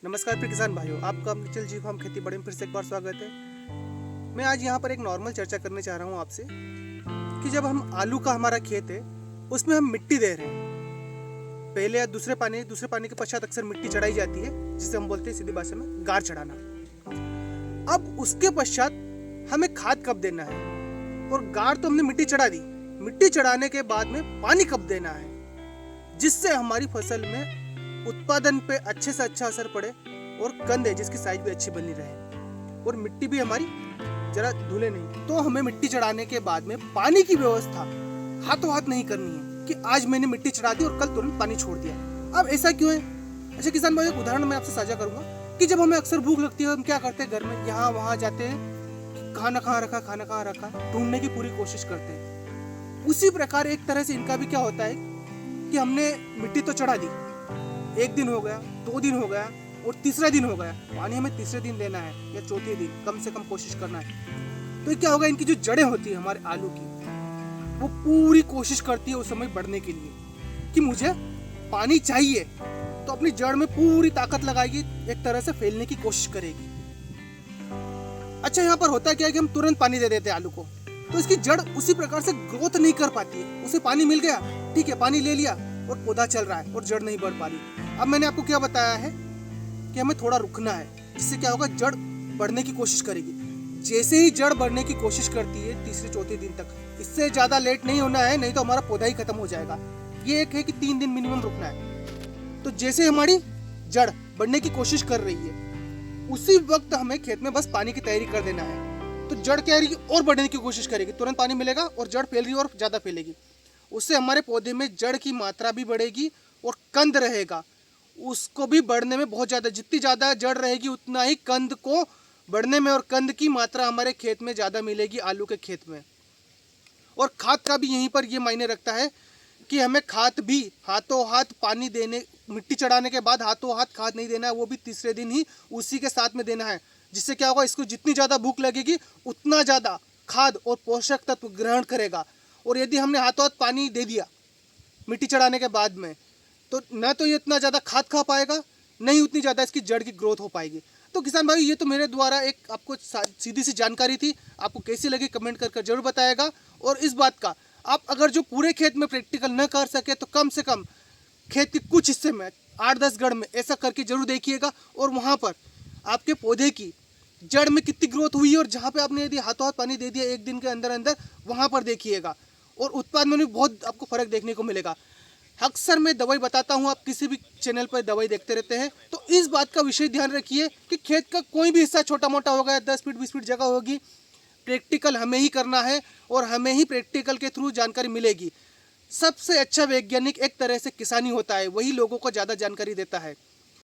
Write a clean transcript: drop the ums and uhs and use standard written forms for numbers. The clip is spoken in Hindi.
नमस्कार प्रिय किसान भाइयों, आपका अपने चल जी फार्म खेती बड़े में फिर से एक बार स्वागत है। मैं आज यहाँ पर एक नॉर्मल चर्चा करने चाह रहा हूँ आपसे कि जब हम आलू का हमारा खेत है उसमें हम मिट्टी दे रहे हैं। पहले या दूसरे पानी के पश्चात अक्सर मिट्टी चढ़ाई जाती है, जिसे हम बोलते हैं सीधी भाषा में गार चढ़ाना। अब उसके पश्चात हमें खाद कब देना है, और गार तो हमने मिट्टी चढ़ा दी, मिट्टी चढ़ाने के बाद में पानी कब देना है, जिससे हमारी फसल में उत्पादन पे अच्छे से अच्छा असर पड़े और कंद है जिसकी साइज भी अच्छी बनी रहे और मिट्टी भी हमारी जरा धुले नहीं। तो हमें मिट्टी चढ़ाने के बाद में पानी की व्यवस्था हाथों हाथ नहीं करनी है कि आज मैंने मिट्टी चढ़ा दी और कल तुरंत पानी छोड़ दिया। अब ऐसा क्यों है? अच्छा किसान भाई, एक उदाहरण मैं आपसे साझा करूंगा कि जब हमें अक्सर भूख लगती है हम क्या करते हैं, घर में यहाँ वहाँ जाते हैं, खाना कहाँ रखा ढूंढने की पूरी कोशिश करते हैं। उसी प्रकार एक तरह से इनका भी क्या होता है कि हमने मिट्टी तो चढ़ा दी, एक दिन हो गया, 2 दिन हो गया और तीसरा दिन हो गया, पानी हमें तीसरे दिन देना है या चौथे दिन कम से कम कोशिश करना है। तो क्या होगा, इनकी जो जड़ें होती है हमारे आलू की, वो पूरी कोशिश करती है उस समय बढ़ने के लिए कि मुझे पानी चाहिए, तो अपनी जड़ में पूरी ताकत लगाएगी, एक तरह से फैलने की कोशिश करेगी। अच्छा, यहाँ पर होता क्या है कि हम तुरंत पानी दे देते हैं आलू को, तो इसकी जड़ उसी प्रकार से ग्रोथ नहीं कर पाती है। उसे पानी मिल गया, ठीक है, पानी ले लिया और पौधा चल रहा है और जड़ नहीं बढ़ पा रही। अब मैंने आपको क्या बताया है कि हमें थोड़ा रुकना है, जिससे क्या होगा, जड़ बढ़ने की कोशिश करेगी। जैसे ही जड़ बढ़ने की कोशिश करती है तीसरे चौथे दिन तक, इससे ज्यादा लेट नहीं होना है, नहीं तो हमारा पौधा ही खत्म हो जाएगा। ये एक है कि 3 दिन मिनिमम रुकना है। तो जैसे हमारी जड़ बढ़ने की कोशिश कर रही है उसी वक्त हमें खेत में बस पानी की तैयारी कर देना है। तो जड़ क्या करेगी, और बढ़ने की कोशिश करेगी, तुरंत पानी मिलेगा और जड़ फैल रही और ज्यादा फैलेगी। उससे हमारे पौधे में जड़ की मात्रा भी बढ़ेगी और कंद रहेगा, उसको भी बढ़ने में बहुत ज़्यादा, जितनी ज़्यादा जड़ रहेगी उतना ही कंद को बढ़ने में, और कंद की मात्रा हमारे खेत में ज़्यादा मिलेगी आलू के खेत में। और खाद का भी यहीं पर ये मायने रखता है कि हमें खाद भी हाथों हाथ पानी देने, मिट्टी चढ़ाने के बाद हाथों हाथ खाद नहीं देना है, वो भी तीसरे दिन ही उसी के साथ में देना है। जिससे क्या होगा, इसको जितनी ज़्यादा भूख लगेगी उतना ज़्यादा खाद और पोषक तत्व ग्रहण करेगा। और यदि हमने हाथों हाथ पानी दे दिया मिट्टी चढ़ाने के बाद में, तो न तो ये इतना ज़्यादा खाद खा पाएगा, नहीं उतनी ज़्यादा इसकी जड़ की ग्रोथ हो पाएगी। तो किसान भाई, ये तो मेरे द्वारा एक आपको सीधी सी जानकारी थी, आपको कैसी लगी कमेंट कर जरूर बताएगा। और इस बात का आप अगर जो पूरे खेत में प्रैक्टिकल न कर सके तो कम से कम खेत के कुछ हिस्से में 8-10 गड़ में ऐसा करके जरूर देखिएगा, और वहाँ पर आपके पौधे की जड़ में कितनी ग्रोथ हुई है, और जहाँ पे आपने यदि हाथों हाथ पानी दे दिया 1 दिन के अंदर अंदर, वहाँ पर देखिएगा और उत्पादन में भी बहुत आपको फर्क देखने को मिलेगा। अक्सर मैं दवाई बताता हूँ, आप किसी भी चैनल पर दवाई देखते रहते हैं, तो इस बात का विशेष ध्यान रखिए कि खेत का कोई भी हिस्सा छोटा मोटा होगा, 10 फीट 20 फीट जगह होगी, प्रैक्टिकल हमें ही करना है और हमें ही प्रैक्टिकल के थ्रू जानकारी मिलेगी। सबसे अच्छा वैज्ञानिक एक तरह से किसानी होता है, वही लोगों को ज़्यादा जानकारी देता है।